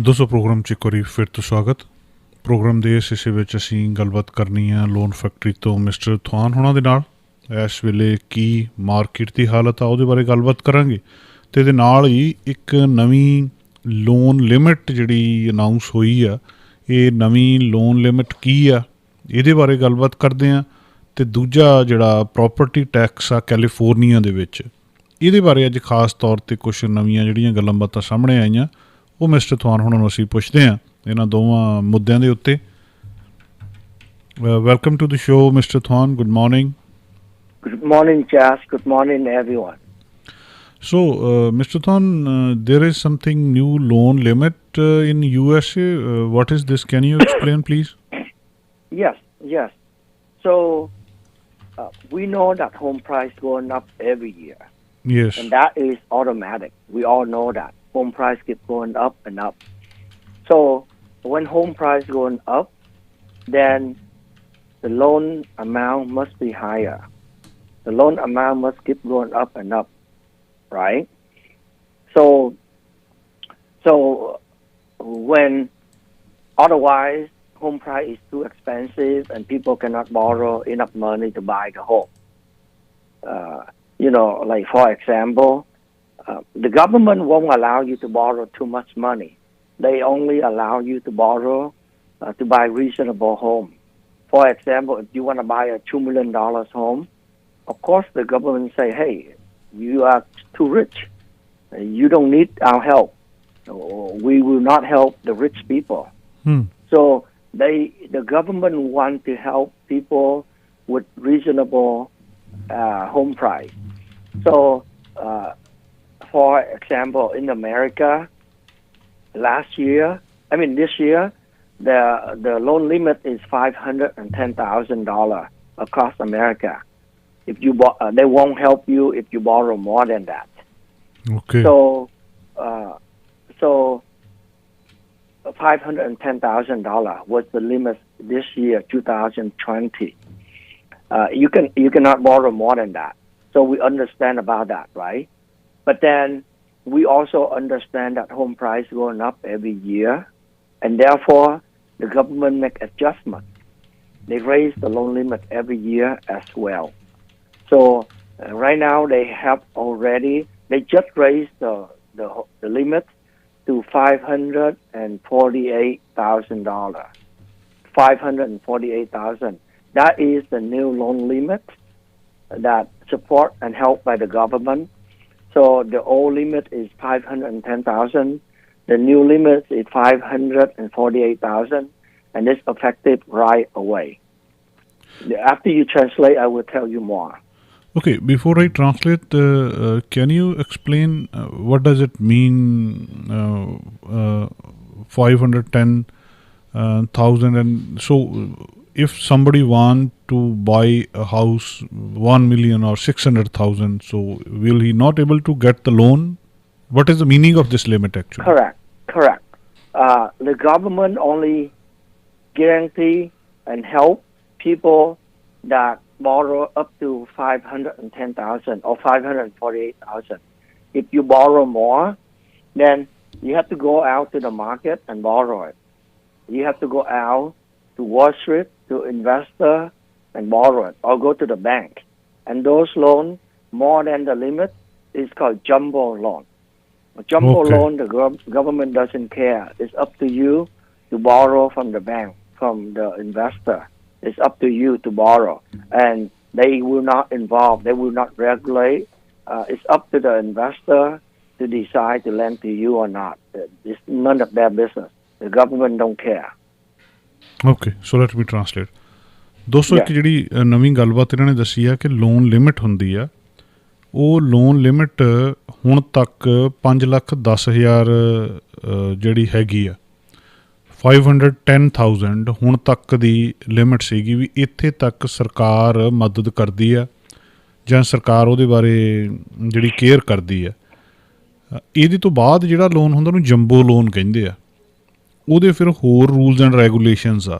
दोस्तों प्रोग्राम 'ਚ ਇੱਕ ਵਾਰੀ ਫਿਰ ਤੋਂ ਸਵਾਗਤ। ਪ੍ਰੋਗਰਾਮ ਦੇ ਇਸ ਹਿੱਸੇ ਵਿੱਚ ਅਸੀਂ ਗੱਲਬਾਤ ਕਰਨੀ ਆ ਲੋਨ ਫੈਕਟਰੀ ਤੋਂ ਮਿਸਟਰ ਥਵਾਨ ਹੋਣਾ ਦੇ ਨਾਲ। ਇਸ ਵੇਲੇ ਕੀ ਮਾਰਕੀਟ ਦੀ ਹਾਲਤ ਆ ਉਹਦੇ ਬਾਰੇ ਗੱਲਬਾਤ ਕਰਾਂਗੇ ਅਤੇ ਇਹਦੇ ਨਾਲ ਹੀ ਇੱਕ ਨਵੀਂ ਲੋਨ ਲਿਮਿਟ ਜਿਹੜੀ ਅਨਾਊਂਸ ਹੋਈ ਆ, ਇਹ ਨਵੀਂ ਲੋਨ ਲਿਮਿਟ ਕੀ ਆ ਇਹਦੇ ਬਾਰੇ ਗੱਲਬਾਤ ਕਰਦੇ ਹਾਂ। ਅਤੇ ਦੂਜਾ ਜਿਹੜਾ ਪ੍ਰੋਪਰਟੀ ਟੈਕਸ ਆ ਕੈਲੀਫੋਰਨੀਆ ਦੇ ਵਿੱਚ, ਇਹਦੇ ਬਾਰੇ ਅੱਜ ਖਾਸ ਤੌਰ 'ਤੇ ਕੁਛ ਨਵੀਆਂ ਜਿਹੜੀਆਂ ਗੱਲਾਂ ਬਾਤਾਂ ਸਾਹਮਣੇ ਆਈਆਂ ਉਹ ਮਿਸਟਰ ਥਵਾਨ ਹੁਣਾਂ ਨੂੰ ਅਸੀਂ ਪੁੱਛਦੇ ਹਾਂ ਇਹਨਾਂ ਦੋਵਾਂ ਮੁੱਦਿਆਂ ਦੇ ਉੱਤੇ। Welcome to the show mister Thawan, good morning. Good morning, Jas. Good morning, everyone. So, Mr. Thon, there is something new loan limit in USA. What is this? Can you explain, please? Yes. So, we know that home price going up every year. Yes. And that is automatic. We all know that. Home price keep going up and up. So, when home price going up, then the loan amount must be higher. The loan amount must keep going up and up, right? So when otherwise home price is too expensive and people cannot borrow enough money to buy the home. Like for example, the government won't allow you to borrow too much money. They only allow you to borrow to buy reasonable home. For example, if you want to buy a $2 million home, of course the government say, hey, you are too rich. You don't need our help. We will not help the rich people. So the government want to help people with reasonable home price. So, for example, in America, this year, the loan limit is $510,000 across America. If you they won't help you if you borrow more than that. Okay. So $510,000 was the limit this year, 2020. You cannot borrow more than that. So we understand about that, right? But then we also understand that home price going up every year, and therefore the government make adjustments. They raise the loan limit every year as well. So right now they just raised the limit to $548,000. $548,000. That is the new loan limit that support and help by the government. So the old limit is $510,000. The new limit is $548,000, and it's effective right away. After you translate, I will tell you more. Okay, before I translate, can you explain what does it mean 510,000? And so if somebody want to buy a house 1 million or 600,000, so will he not able to get the loan? What is the meaning of this limit actually? Correct. The government only guarantee and help people that borrow up to $510,000 or $548,000. If you borrow more, then you have to go out to the market and borrow it. You have to go out to Wall Street, to investor, and borrow it, or go to the bank. And those loans more than the limit is called jumbo loan. A jumbo loan, the government doesn't care. It's up to you to borrow from the bank, from the investor. It's up to you to borrow, and they will not involve. They will not regulate. It's up to the investor to decide to lend to you or not. It's none of their business. The government don't care. Okay, so let me translate. ਦੋਸਤੋ ਇੱਕ ਜਿਹੜੀ ਨਵੀਂ ਗੱਲਬਾਤ ਇਹਨਾਂ ਨੇ ਦੱਸੀ ਆ ਕਿ ਲੋਨ ਲਿਮਿਟ ਹੁੰਦੀ ਆ, ਉਹ ਲੋਨ ਲਿਮਿਟ ਹੁਣ ਤੱਕ 5,10,000 ਜਿਹੜੀ ਹੈਗੀ ਆ 510,000 ਹੁਣ ਤੱਕ ਦੀ ਲਿਮਿਟ ਸੀਗੀ ਵੀ ਇੱਥੇ ਤੱਕ ਸਰਕਾਰ ਮਦਦ ਕਰਦੀ ਆ ਜਾਂ ਸਰਕਾਰ ਉਹਦੇ ਬਾਰੇ ਜਿਹੜੀ ਕੇਅਰ ਕਰਦੀ ਆ। ਇਹਦੇ ਤੋਂ ਬਾਅਦ ਜਿਹੜਾ ਲੋਨ ਹੁੰਦਾ ਉਹਨੂੰ ਜੰਬੋ ਲੋਨ ਕਹਿੰਦੇ ਆ, ਉਹਦੇ ਫਿਰ ਹੋਰ ਰੂਲਸ ਐਂਡ ਰੈਗੂਲੇਸ਼ਨਸ ਆ।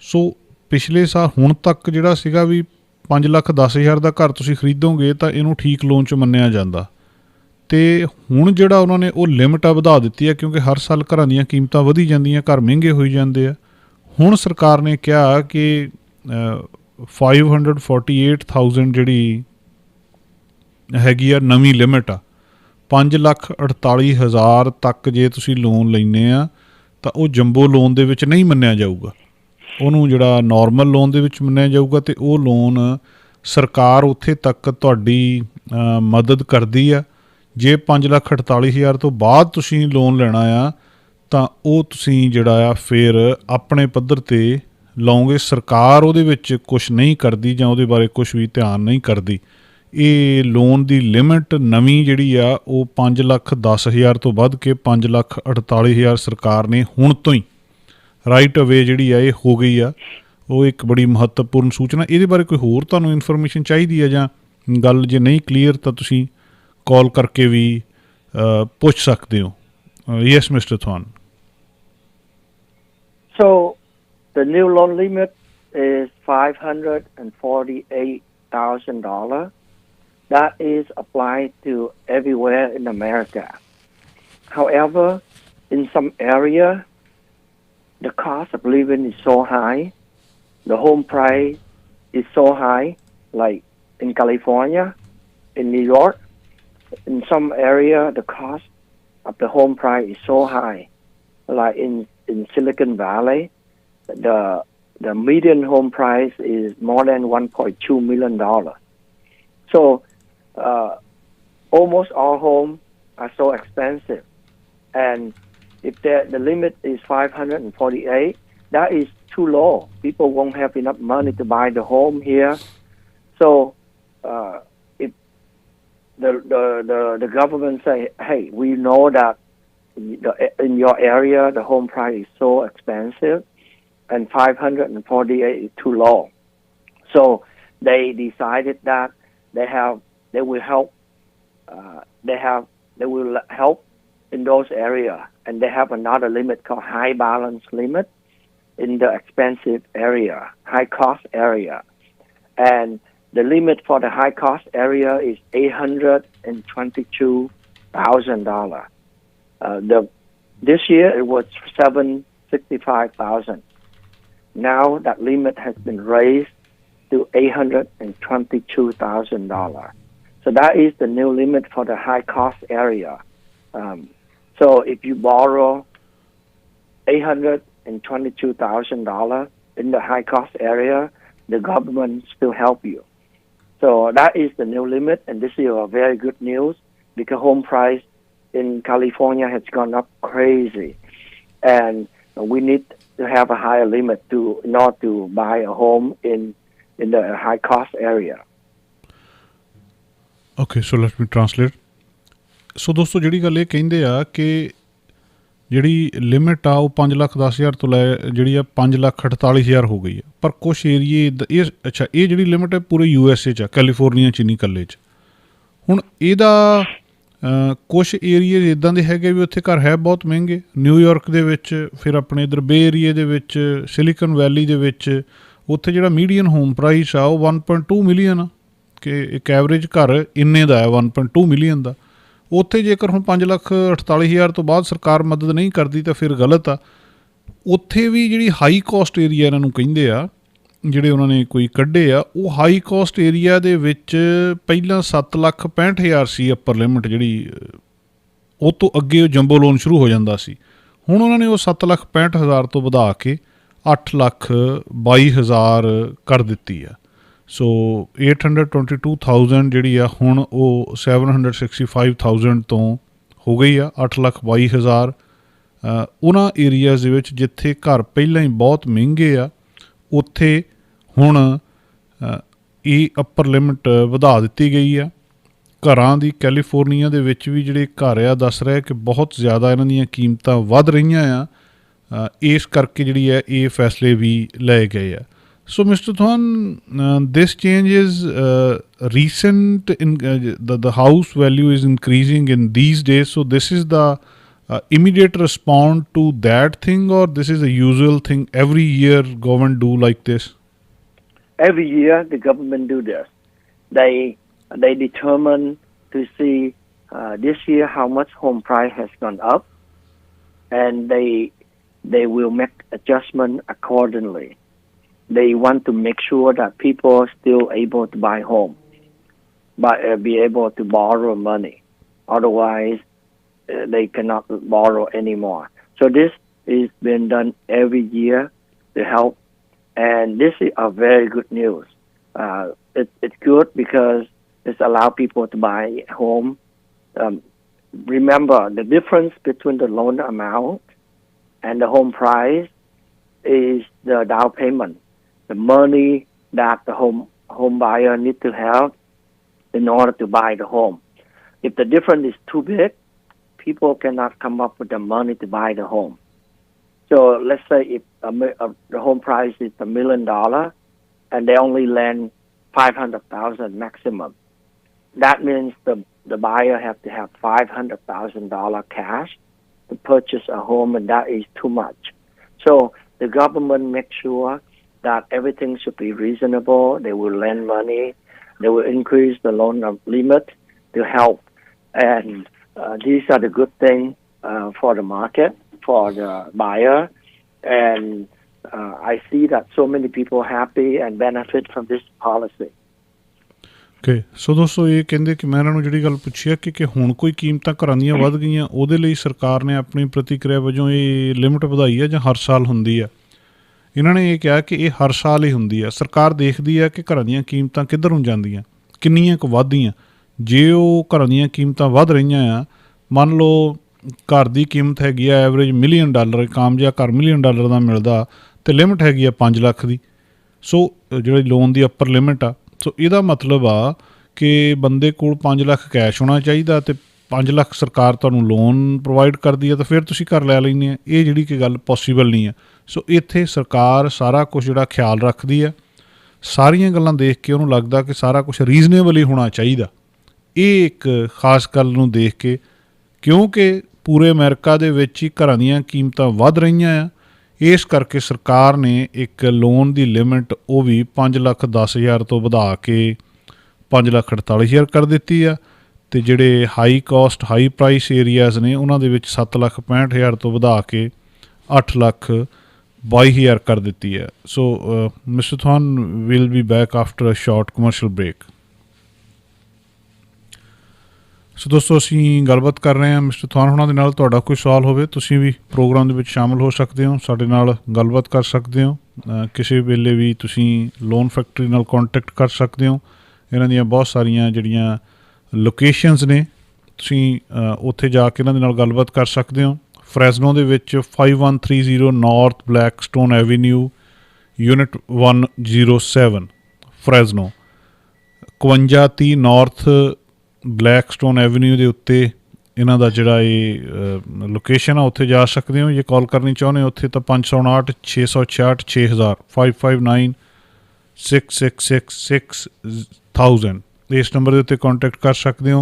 ਸੋ ਪਿਛਲੇ ਸਾਲ ਹੁਣ ਤੱਕ ਜਿਹੜਾ ਸੀਗਾ ਵੀ 5,10,000 ਦਾ ਘਰ ਤੁਸੀਂ ਖਰੀਦੋਗੇ ਤਾਂ ਇਹਨੂੰ ਠੀਕ ਲੋਨ 'ਚ ਮੰਨਿਆ ਜਾਂਦਾ, ਤੇ ਹੁਣ ਜਿਹੜਾ ਉਹਨਾਂ ਨੇ ਉਹ ਲਿਮਟ ਆ ਵਧਾ ਦਿੱਤੀ ਹੈ, ਕਿਉਂਕਿ ਹਰ ਸਾਲ ਘਰਾਂ ਦੀਆਂ ਕੀਮਤਾਂ ਵਧੀ ਜਾਂਦੀਆਂ, ਘਰ ਮਹਿੰਗੇ ਹੋਈ ਜਾਂਦੇ ਆ। ਹੁਣ ਸਰਕਾਰ ਨੇ ਕਿਹਾ ਕਿ 548,000 ਜਿਹੜੀ ਹੈਗੀ ਆ ਨਵੀਂ ਲਿਮਟ ਆ, 5,48,000 ਤੱਕ ਜੇ ਤੁਸੀਂ ਲੋਨ ਲੈਂਦੇ ਆ ਤਾਂ ਉਹ ਜੰਬੋ ਲੋਨ ਦੇ ਵਿੱਚ ਨਹੀਂ ਮੰਨਿਆ ਜਾਊਗਾ, ਉਹਨੂੰ ਜਿਹੜਾ ਨੋਰਮਲ ਲੋਨ ਦੇ ਵਿੱਚ ਮੰਨਿਆ ਜਾਊਗਾ। ਅਤੇ ਉਹ ਲੋਨ ਸਰਕਾਰ ਉੱਥੇ ਤੱਕ ਤੁਹਾਡੀ ਮਦਦ ਕਰਦੀ ਆ। ਜੇ 5,48,000 ਤੋਂ ਬਾਅਦ ਤੁਸੀਂ ਲੋਨ ਲੈਣਾ ਆ ਤਾਂ ਉਹ ਤੁਸੀਂ ਜਿਹੜਾ ਆ ਫਿਰ ਆਪਣੇ ਪੱਧਰ 'ਤੇ ਲਓਗੇ, ਸਰਕਾਰ ਉਹਦੇ ਵਿੱਚ ਕੁਛ ਨਹੀਂ ਕਰਦੀ ਜਾਂ ਉਹਦੇ ਬਾਰੇ ਕੁਛ ਵੀ ਧਿਆਨ ਨਹੀਂ ਕਰਦੀ। ਇਹ ਲੋਨ ਦੀ ਲਿਮਟ ਨਵੀਂ ਜਿਹੜੀ ਆ ਉਹ 5,10,000 ਤੋਂ ਵੱਧ ਕੇ 5,48,000 ਸਰਕਾਰ ਨੇ ਹੁਣ ਤੋਂ ਹੀ ਰਾਈਟ ਅਵੇ ਜਿਹੜੀ ਆ ਇਹ ਹੋ ਗਈ ਆ। ਉਹ ਇੱਕ ਬੜੀ ਮਹੱਤਵਪੂਰਨ ਸੂਚਨਾ। ਇਹਦੇ ਬਾਰੇ ਕੋਈ ਹੋਰ ਤੁਹਾਨੂੰ ਇਨਫੋਰਮੇਸ਼ਨ ਚਾਹੀਦੀ ਹੈ ਜਾਂ ਗੱਲ ਜੇ ਨਹੀਂ ਕਲੀਅਰ ਤਾਂ ਤੁਸੀਂ ਕਾਲ ਕਰਕੇ ਵੀ ਪੁੱਛ ਸਕਦੇ ਹੋ। Yes mister Thawan. So the new loan limit is $548,000. That is applied to everywhere in America. However, in some area, the cost of living is so high, the home price is so high, like in California, in New York. In some area, the cost of the home price is so high, like in Silicon Valley, the median home price is more than $1.2 million. So almost all homes are so expensive. And if the limit is 548, that is too low. People won't have enough money to buy the home here. So if the government say, hey, we know that in your area the home price is so expensive and 548 is too low. So they decided that they will help in those areas, and they have another limit called high balance limit in the expensive area, high cost area. And the limit for the high cost area is $822,000. This year it was $765,000. Now that limit has been raised to $822,000. So that is the new limit for the high cost area. So if you borrow $822,000 in the high cost area, the government still help you. So that is the new limit, and this is a very good news because home price in California has gone up crazy, and we need to have a higher limit not to buy a home in the high cost area. Okay, so let me translate. ਸੋ ਦੋਸਤੋ ਜਿਹੜੀ ਗੱਲ ਇਹ ਕਹਿੰਦੇ ਆ ਕਿ ਜਿਹੜੀ limit ਆ ਉਹ 5,10,000 ਤੋਂ ਲੈ ਜਿਹੜੀ ਆ 5,48,000 ਹੋ ਗਈ ਆ, ਪਰ ਕੁਛ ਏਰੀਏ ਇਹ ਇਹ ਜਿਹੜੀ ਲਿਮਿਟ ਹੈ ਪੂਰੇ USA 'ਚ ਆ, ਕੈਲੀਫੋਰਨੀਆ 'ਚ ਨਹੀਂ ਇਕੱਲੇ 'ਚ। ਹੁਣ ਇਹਦਾ ਕੁਛ ਏਰੀਏ ਇੱਦਾਂ ਦੇ ਹੈਗੇ ਵੀ ਉੱਥੇ ਘਰ ਹੈ ਬਹੁਤ ਮਹਿੰਗੇ, ਨਿਊਯਾਰਕ ਦੇ ਵਿੱਚ, ਫਿਰ ਆਪਣੇ ਇੱਧਰ ਬੇ ਏਰੀਏ ਦੇ ਵਿੱਚ, ਸਿਲੀਕਨ ਵੈਲੀ ਦੇ ਵਿੱਚ, ਉੱਥੇ ਜਿਹੜਾ ਮੀਡੀਅਨ ਹੋਮ ਪ੍ਰਾਈਸ ਆ ਉਹ 1.2 ਮਿਲੀਅਨ ਆ, ਕਿ ਇੱਕ ਐਵਰੇਜ ਘਰ ਇੰਨੇ ਦਾ ਹੈ 1.2 ਮਿਲੀਅਨ ਦਾ। ਉੱਥੇ ਜੇਕਰ ਹੁਣ 5,48,000 ਤੋਂ ਬਾਅਦ ਸਰਕਾਰ ਮਦਦ ਨਹੀਂ ਕਰਦੀ ਤਾਂ ਫਿਰ ਗਲਤ ਆ। ਉੱਥੇ ਵੀ ਜਿਹੜੀ ਹਾਈ ਕੋਸਟ ਏਰੀਆ ਇਹਨਾਂ ਨੂੰ ਕਹਿੰਦੇ ਆ, ਜਿਹੜੇ ਉਹਨਾਂ ਨੇ ਕੋਈ ਕੱਢੇ ਆ, ਉਹ ਹਾਈ ਕੋਸਟ ਏਰੀਆ ਦੇ ਵਿੱਚ ਪਹਿਲਾਂ 7,65,000 ਸੀ ਅੱਪਰ ਲਿਮਿਟ, ਜਿਹੜੀ ਉਹ ਤੋਂ ਅੱਗੇ ਉਹ ਜੰਬੋ ਲੋਨ ਸ਼ੁਰੂ ਹੋ ਜਾਂਦਾ ਸੀ। ਹੁਣ ਉਹਨਾਂ ਨੇ ਉਹ 7,65,000 ਤੋਂ ਵਧਾ ਕੇ 8,22,000 ਕਰ ਦਿੱਤੀ ਆ। ਸੋ 822,000 ਜਿਹੜੀ ਆ ਹੁਣ ਉਹ 765,000 ਤੋਂ ਹੋ ਗਈ ਆ 8,22,000। ਉਹਨਾਂ ਏਰੀਆਜ਼ ਦੇ ਵਿੱਚ ਜਿੱਥੇ ਘਰ ਪਹਿਲਾਂ ਹੀ ਬਹੁਤ ਮਹਿੰਗੇ ਆ, ਉੱਥੇ ਹੁਣ ਇਹ ਅੱਪਰ ਲਿਮਿਟ ਵਧਾ ਦਿੱਤੀ ਗਈ ਆ। ਘਰਾਂ ਦੀ ਕੈਲੀਫੋਰਨੀਆ ਦੇ ਵਿੱਚ ਵੀ ਜਿਹੜੇ ਘਰ ਆ ਦੱਸ ਰਿਹਾ ਕਿ ਬਹੁਤ ਜ਼ਿਆਦਾ ਇਹਨਾਂ ਦੀਆਂ ਕੀਮਤਾਂ ਵੱਧ ਰਹੀਆਂ ਆ, ਇਸ ਕਰਕੇ ਜਿਹੜੀ ਹੈ ਇਹ ਫੈਸਲੇ ਵੀ ਲਏ ਗਏ ਆ। So, Mr. Thwan, this change is recent. The house value is increasing in these days. So, this is the immediate response to that thing, or this is a usual thing every year government do like this? Every year the government do this. They determine to see this year how much home price has gone up, and they will make adjustment accordingly. They want to make sure that people are still able to buy home, but be able to borrow money. Otherwise, they cannot borrow anymore. So this is being done every year to help, and this is a very good news. It's good because it's allow people to buy home. Remember, the difference between the loan amount and the home price is the down payment, the money that the home buyer need to have in order to buy the home. If the difference is too big, people cannot come up with the money to buy the home. So let's say if the home price is $1 million and they only lend $500,000 maximum, that means the buyer have to have $500,000 cash to purchase a home, and that is too much. So the government makes sure that everything should be reasonable. They will lend money. They will increase the loan limit to help. And these are the good things for the market, for the buyer. And I see that so many people happy and benefit from this policy. Okay so ਦੋਸਤੋ ਇਹ ਕਹਿੰਦੇ ਕਿ ਮੈਂ ਇਹਨਾਂ ਨੂੰ ਜਿਹੜੀ ਗੱਲ ਪੁੱਛੀ ਆ ਕਿ ਹੁਣ ਕੋਈ ਕੀਮਤਾਂ ਘਰਾਂ ਦੀਆਂ ਵੱਧ ਗਈਆਂ, ਉਹਦੇ ਲਈ ਸਰਕਾਰ ਨੇ ਆਪਣੀ ਪ੍ਰਤੀਕਿਰਿਆ ਵਜੋਂ ਇਹ ਲਿਮਟ ਵਧਾਈ ਹੈ ਜਾਂ ਹਰ ਸਾਲ ਹੁੰਦੀ ਆ? ਇਹਨਾਂ ਨੇ ਇਹ ਕਿਹਾ ਕਿ ਇਹ ਹਰ ਸਾਲ ਹੀ ਹੁੰਦੀ ਆ। ਸਰਕਾਰ ਦੇਖਦੀ ਆ ਕਿ ਘਰਾਂ ਦੀਆਂ ਕੀਮਤਾਂ ਕਿੱਧਰ ਨੂੰ ਜਾਂਦੀਆਂ, ਕਿੰਨੀਆਂ ਕੁ ਵੱਧਦੀਆਂ। ਜੇ ਉਹ ਘਰਾਂ ਦੀਆਂ ਕੀਮਤਾਂ ਵੱਧ ਰਹੀਆਂ ਆ, ਮੰਨ ਲਓ ਘਰ ਦੀ ਕੀਮਤ ਹੈਗੀ ਆ ਐਵਰੇਜ $1 ਮਿਲੀਅਨ, ਇੱਕ ਆਮ ਜਿਹਾ ਘਰ $1 ਮਿਲੀਅਨ ਦਾ ਮਿਲਦਾ ਅਤੇ ਲਿਮਟ ਹੈਗੀ ਆ 5 ਲੱਖ ਦੀ। ਸੋ ਜਿਹੜੀ ਲੋਨ ਦੀ ਅੱਪਰ ਲਿਮਟ ਆ, ਸੋ ਇਹਦਾ ਮਤਲਬ ਆ ਕਿ ਬੰਦੇ ਕੋਲ 5 ਲੱਖ ਕੈਸ਼ ਹੋਣਾ ਚਾਹੀਦਾ ਅਤੇ 5 ਲੱਖ ਸਰਕਾਰ ਤੁਹਾਨੂੰ ਲੋਨ ਪ੍ਰੋਵਾਈਡ ਕਰਦੀ ਹੈ ਤਾਂ ਫਿਰ ਤੁਸੀਂ ਘਰ ਲੈ ਲੈਂਦੇ ਆ। ਇਹ ਜਿਹੜੀ ਕਿ ਗੱਲ ਪੋਸੀਬਲ ਨਹੀਂ ਆ। ਸੋ ਇੱਥੇ ਸਰਕਾਰ ਸਾਰਾ ਕੁਛ ਜਿਹੜਾ ਖਿਆਲ ਰੱਖਦੀ ਆ, ਸਾਰੀਆਂ ਗੱਲਾਂ ਦੇਖ ਕੇ ਉਹਨੂੰ ਲੱਗਦਾ ਕਿ ਸਾਰਾ ਕੁਛ ਰੀਜ਼ਨੇਬਲ ਹੀ ਹੋਣਾ ਚਾਹੀਦਾ। ਇਹ ਇੱਕ ਖਾਸ ਗੱਲ ਨੂੰ ਦੇਖ ਕੇ, ਕਿਉਂਕਿ ਪੂਰੇ ਅਮਰੀਕਾ ਦੇ ਵਿੱਚ ਹੀ ਘਰਾਂ ਦੀਆਂ ਕੀਮਤਾਂ ਵੱਧ ਰਹੀਆਂ ਆ, ਇਸ ਕਰਕੇ ਸਰਕਾਰ ਨੇ ਇੱਕ ਲੋਨ ਦੀ ਲਿਮਿਟ ਉਹ ਵੀ 5,10,000 ਤੋਂ ਵਧਾ ਕੇ 5,48,000 ਕਰ ਦਿੱਤੀ ਆ। ਅਤੇ ਜਿਹੜੇ high cost high price areas ਨੇ ਉਹਨਾਂ ਦੇ ਵਿੱਚ 7,65,000 ਤੋਂ ਵਧਾ ਕੇ 8,22,000 ਕਰ ਦਿੱਤੀ ਹੈ। So mister Than will be back after a short commercial break. So ਦੋਸਤੋ ਅਸੀਂ ਗੱਲਬਾਤ ਕਰ ਰਹੇ ਹਾਂ ਮਿਸਟਰ ਥਾਨ ਹੋਣਾ ਦੇ ਨਾਲ। ਤੁਹਾਡਾ ਕੋਈ ਸਵਾਲ ਹੋਵੇ ਤੁਸੀਂ ਵੀ ਪ੍ਰੋਗਰਾਮ ਦੇ ਵਿੱਚ ਸ਼ਾਮਿਲ ਹੋ ਸਕਦੇ ਹੋ, ਸਾਡੇ ਨਾਲ ਗੱਲਬਾਤ ਕਰ ਸਕਦੇ ਹੋ। ਕਿਸੇ ਵੇਲੇ ਵੀ ਤੁਸੀਂ ਲੋਨ ਫੈਕਟਰੀ ਨਾਲ ਕੋਂਟੈਕਟ ਕਰ ਸਕਦੇ ਹੋ। ਇਹਨਾਂ ਦੀਆਂ ਬਹੁਤ ਸਾਰੀਆਂ ਜਿਹੜੀਆਂ ਲੋਕੇਸ਼ਨਸ ਨੇ, ਤੁਸੀਂ ਉੱਥੇ ਜਾ ਕੇ ਇਹਨਾਂ ਦੇ ਨਾਲ ਗੱਲਬਾਤ ਕਰ ਸਕਦੇ ਹੋ। ਫਰੈਜ਼ਨੋ ਦੇ ਵਿੱਚ 5130 north Blackstone avenue unit 107 Fresno, 5130 north Blackstone avenue ਦੇ ਉੱਤੇ ਇਹਨਾਂ ਦਾ ਜਿਹੜਾ ਇਹ ਲੋਕੇਸ਼ਨ ਆ, ਉੱਥੇ ਜਾ ਸਕਦੇ ਹੋ। ਜੇ ਕਾਲ ਕਰਨੀ ਚਾਹੁੰਦੇ ਹੋ ਉੱਥੇ ਤਾਂ 559 666 6000 559 666 6000 ਇਸ ਨੰਬਰ ਦੇ ਉੱਤੇ ਕੋਂਟੈਕਟ ਕਰ ਸਕਦੇ ਹੋ।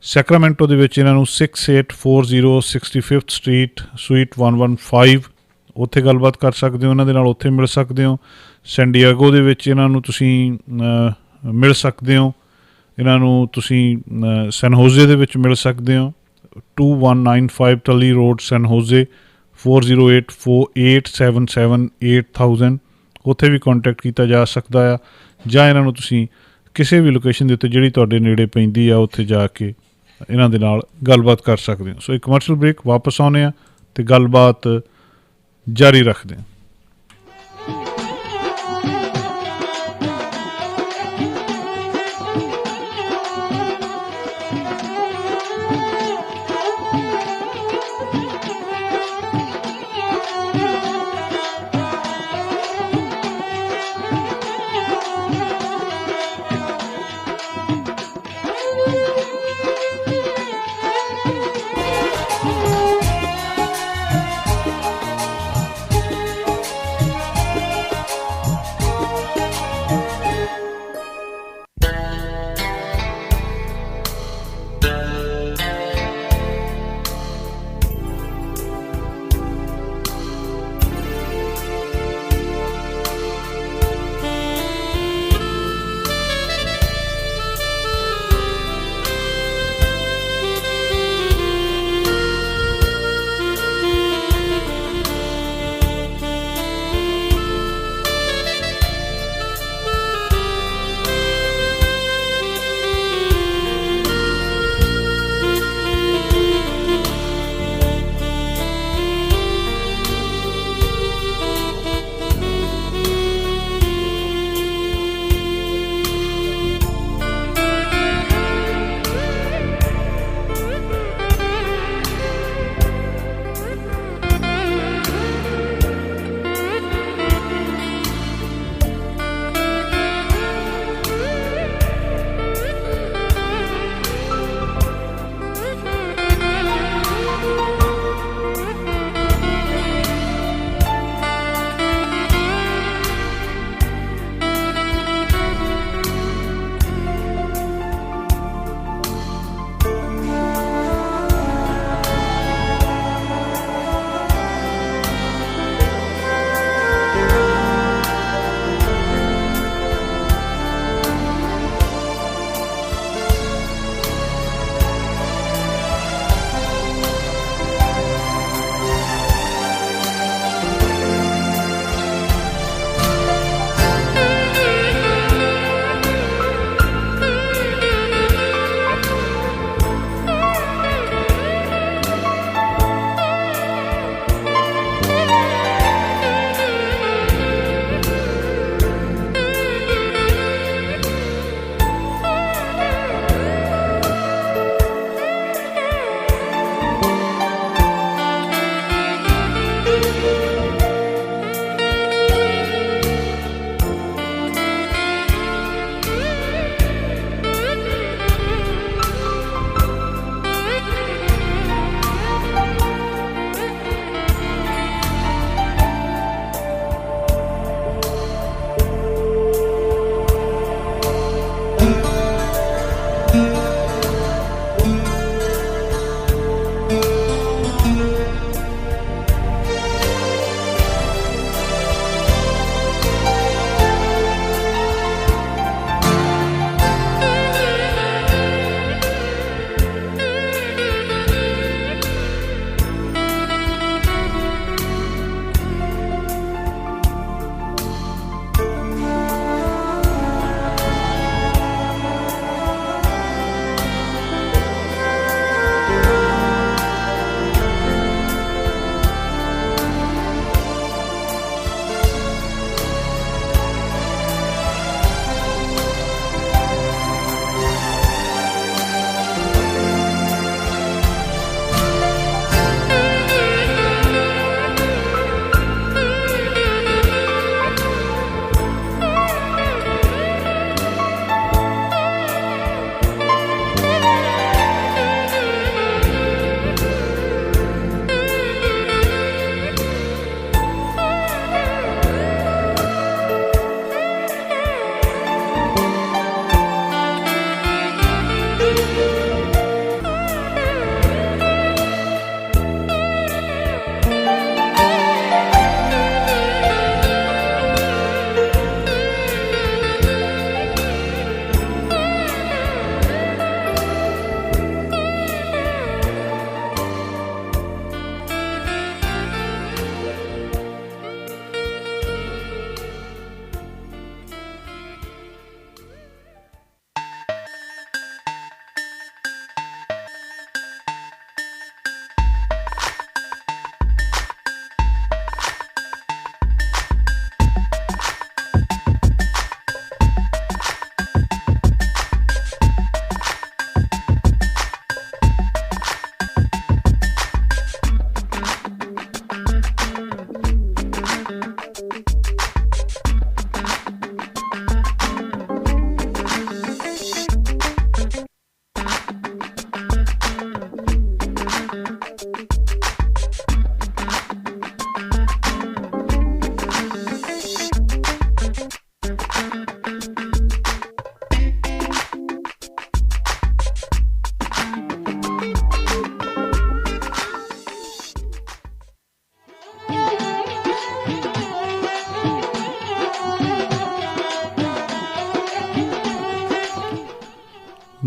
ਸੈਕਰਾਮੈਂਟੋ ਦੇ ਵਿੱਚ ਇਹਨਾਂ ਨੂੰ 6840 65th ਸਟਰੀਟ ਸੂਈਟ 115 ਉੱਥੇ ਗੱਲਬਾਤ ਕਰ ਸਕਦੇ ਹੋ, ਇਹਨਾਂ ਦੇ ਨਾਲ ਉੱਥੇ ਮਿਲ ਸਕਦੇ ਹੋ। ਸੈਂਡੀਆਗੋ ਦੇ ਵਿੱਚ ਇਹਨਾਂ ਨੂੰ ਤੁਸੀਂ ਮਿਲ ਸਕਦੇ ਹੋ। ਇਹਨਾਂ ਨੂੰ ਤੁਸੀਂ ਸੈਨ ਹੋਜ਼ੇ ਦੇ ਵਿੱਚ ਮਿਲ ਸਕਦੇ ਹੋ। 2195 ਟਲੀ ਰੋਡ ਸੈਨ ਹੋਜ਼ੇ 4084877800 ਉੱਥੇ ਵੀ ਕੋਂਟੈਕਟ ਕੀਤਾ ਜਾ ਸਕਦਾ ਆ। ਜਾਂ ਇਹਨਾਂ ਨੂੰ ਤੁਸੀਂ ਕਿਸੇ ਵੀ ਲੋਕੇਸ਼ਨ ਦੇ ਉੱਤੇ ਜਿਹੜੀ ਤੁਹਾਡੇ ਨੇੜੇ ਪੈਂਦੀ ਆ ਉੱਥੇ ਜਾ ਕੇ ਇਹਨਾਂ ਦੇ ਨਾਲ ਗੱਲਬਾਤ ਕਰ ਸਕਦੇ ਹੋ। ਸੋ ਇੱਕ ਕਮਰਸ਼ੀਅਲ ਬ੍ਰੇਕ, ਵਾਪਸ ਆਉਂਦੇ ਹਾਂ ਅਤੇ ਗੱਲਬਾਤ ਜਾਰੀ ਰੱਖਦੇ ਹਾਂ।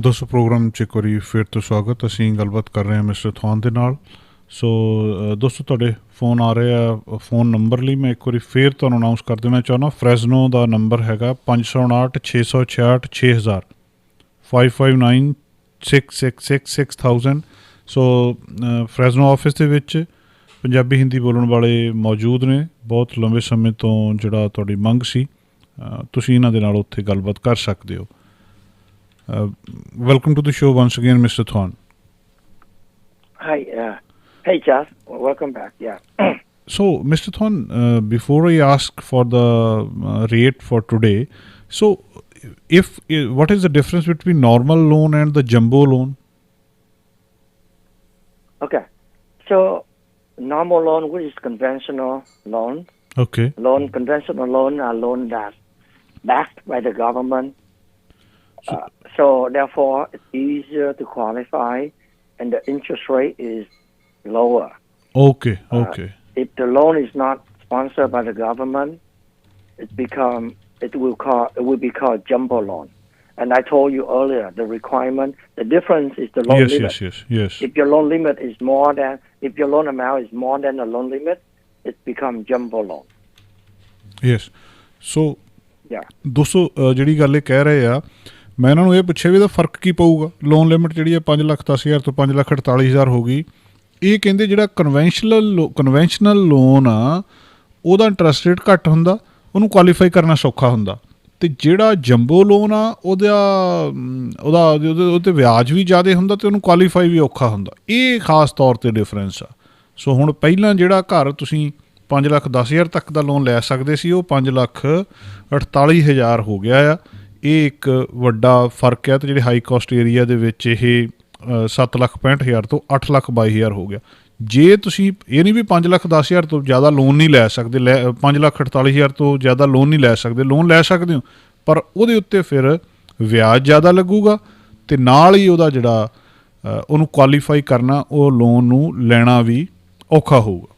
ਦੋਸਤੋ ਪ੍ਰੋਗਰਾਮ 'ਚ ਇੱਕ ਵਾਰੀ ਫਿਰ ਤੋਂ ਸਵਾਗਤ। ਅਸੀਂ ਗੱਲਬਾਤ ਕਰ ਰਹੇ ਹਾਂ ਮਿਸਟਰ ਥਵਾਨ ਦੇ ਨਾਲ। ਸੋ ਦੋਸਤੋ ਤੁਹਾਡੇ ਫੋਨ ਆ ਰਹੇ ਆ। ਫੋਨ ਨੰਬਰ ਲਈ ਮੈਂ ਇੱਕ ਵਾਰੀ ਫਿਰ ਤੁਹਾਨੂੰ ਅਨਾਊਂਸ ਕਰ ਦੇਣਾ ਚਾਹੁੰਦਾ। ਫਰੈਜ਼ਨੋ ਦਾ ਨੰਬਰ ਹੈਗਾ 559 666 6000 559 666 6000। ਸੋ ਫਰੈਜ਼ਨੋ ਆਫਿਸ ਦੇ ਵਿੱਚ ਪੰਜਾਬੀ ਹਿੰਦੀ ਬੋਲਣ ਵਾਲੇ ਮੌਜੂਦ ਨੇ। ਬਹੁਤ ਲੰਬੇ ਸਮੇਂ ਤੋਂ ਜਿਹੜਾ ਤੁਹਾਡੀ ਮੰਗ ਸੀ, ਤੁਸੀਂ ਇਹਨਾਂ ਦੇ ਨਾਲ ਉੱਥੇ ਗੱਲਬਾਤ ਕਰ ਸਕਦੇ ਹੋ। Welcome to the show once again, Mr. Thwan. Hi, hey, Jas. Welcome back. Yeah. So, Mr. Thwan, before I ask for the rate for today, so what is the difference between normal loan and the jumbo loan? Okay. So, normal loan, which is conventional loan. Okay. Conventional loan are loan that's backed by the government. So therefore, it's easier to qualify, and the interest rate is lower. Okay. If the loan is not sponsored by the government, it will be called jumbo loan. And I told you earlier, the requirement, the difference is the loan limit. Yes. If your loan limit is if your loan amount is more than the loan limit, it becomes jumbo loan. Yes. So, yeah. ਦੋਸਤੋ ਜਿਹੜੀ ਗੱਲ ਇਹ ਕਹਿ ਰਹੇ ਆ, ਮੈਂ ਇਹਨਾਂ ਨੂੰ ਇਹ ਪੁੱਛਿਆ ਵੀ ਇਹਦਾ ਫਰਕ ਕੀ ਪਊਗਾ। ਲੋਨ ਲਿਮਿਟ ਜਿਹੜੀ ਹੈ 5,10,000 ਤੋਂ 5,48,000 ਹੋ ਗਈ। ਇਹ ਕਹਿੰਦੇ ਜਿਹੜਾ ਕਨਵੈਨਸ਼ਨਲ ਲੋਨ ਆ ਉਹਦਾ ਇੰਟਰਸਟ ਰੇਟ ਘੱਟ ਹੁੰਦਾ, ਉਹਨੂੰ ਕੁਆਲੀਫਾਈ ਕਰਨਾ ਸੌਖਾ ਹੁੰਦਾ। ਅਤੇ ਜਿਹੜਾ ਜੰਬੋ ਲੋਨ ਆ ਉਹਦੇ ਵਿਆਜ ਵੀ ਜ਼ਿਆਦਾ ਹੁੰਦਾ ਅਤੇ ਉਹਨੂੰ ਕੁਆਲੀਫਾਈ ਵੀ ਔਖਾ ਹੁੰਦਾ। ਇਹ ਖਾਸ ਤੌਰ 'ਤੇ ਡਿਫਰੈਂਸ ਆ। ਸੋ ਹੁਣ ਪਹਿਲਾਂ ਜਿਹੜਾ ਘਰ ਤੁਸੀਂ 5,10,000 ਤੱਕ ਦਾ ਲੋਨ ਲੈ ਸਕਦੇ ਸੀ, ਉਹ 5,48,000 ਹੋ ਗਿਆ ਆ। ਇਹ ਇੱਕ ਵੱਡਾ ਫਰਕ ਹੈ। ਅਤੇ ਜਿਹੜੇ ਹਾਈ ਕੋਸਟ ਏਰੀਆ ਦੇ ਵਿੱਚ ਇਹ 7,65,000 ਤੋਂ 8,22,000 ਹੋ ਗਿਆ। ਜੇ ਤੁਸੀਂ ਇਹ ਨਹੀਂ ਵੀ 5,10,000 ਤੋਂ ਜ਼ਿਆਦਾ ਲੋਨ ਨਹੀਂ ਲੈ ਸਕਦੇ, 5,48,000 ਤੋਂ ਜ਼ਿਆਦਾ ਲੋਨ ਨਹੀਂ ਲੈ ਸਕਦੇ, ਲੋਨ ਲੈ ਸਕਦੇ ਹੋ, ਪਰ ਉਹਦੇ ਉੱਤੇ ਫਿਰ ਵਿਆਜ ਜ਼ਿਆਦਾ ਲੱਗੂਗਾ ਅਤੇ ਨਾਲ ਹੀ ਉਹਦਾ ਜਿਹੜਾ ਉਹਨੂੰ ਕੁਆਲੀਫਾਈ ਕਰਨਾ, ਉਹ ਲੋਨ ਨੂੰ ਲੈਣਾ ਵੀ ਔਖਾ ਹੋਊਗਾ।